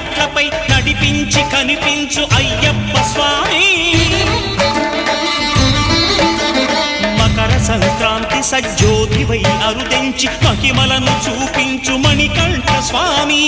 మెట్లపై నడిపించి కనిపించు అయ్యప్ప స్వామి మకర సంక్రాంతి సజ్జోతివై అరుదెంచి మహిమలను చూపించు మణికంఠ స్వామి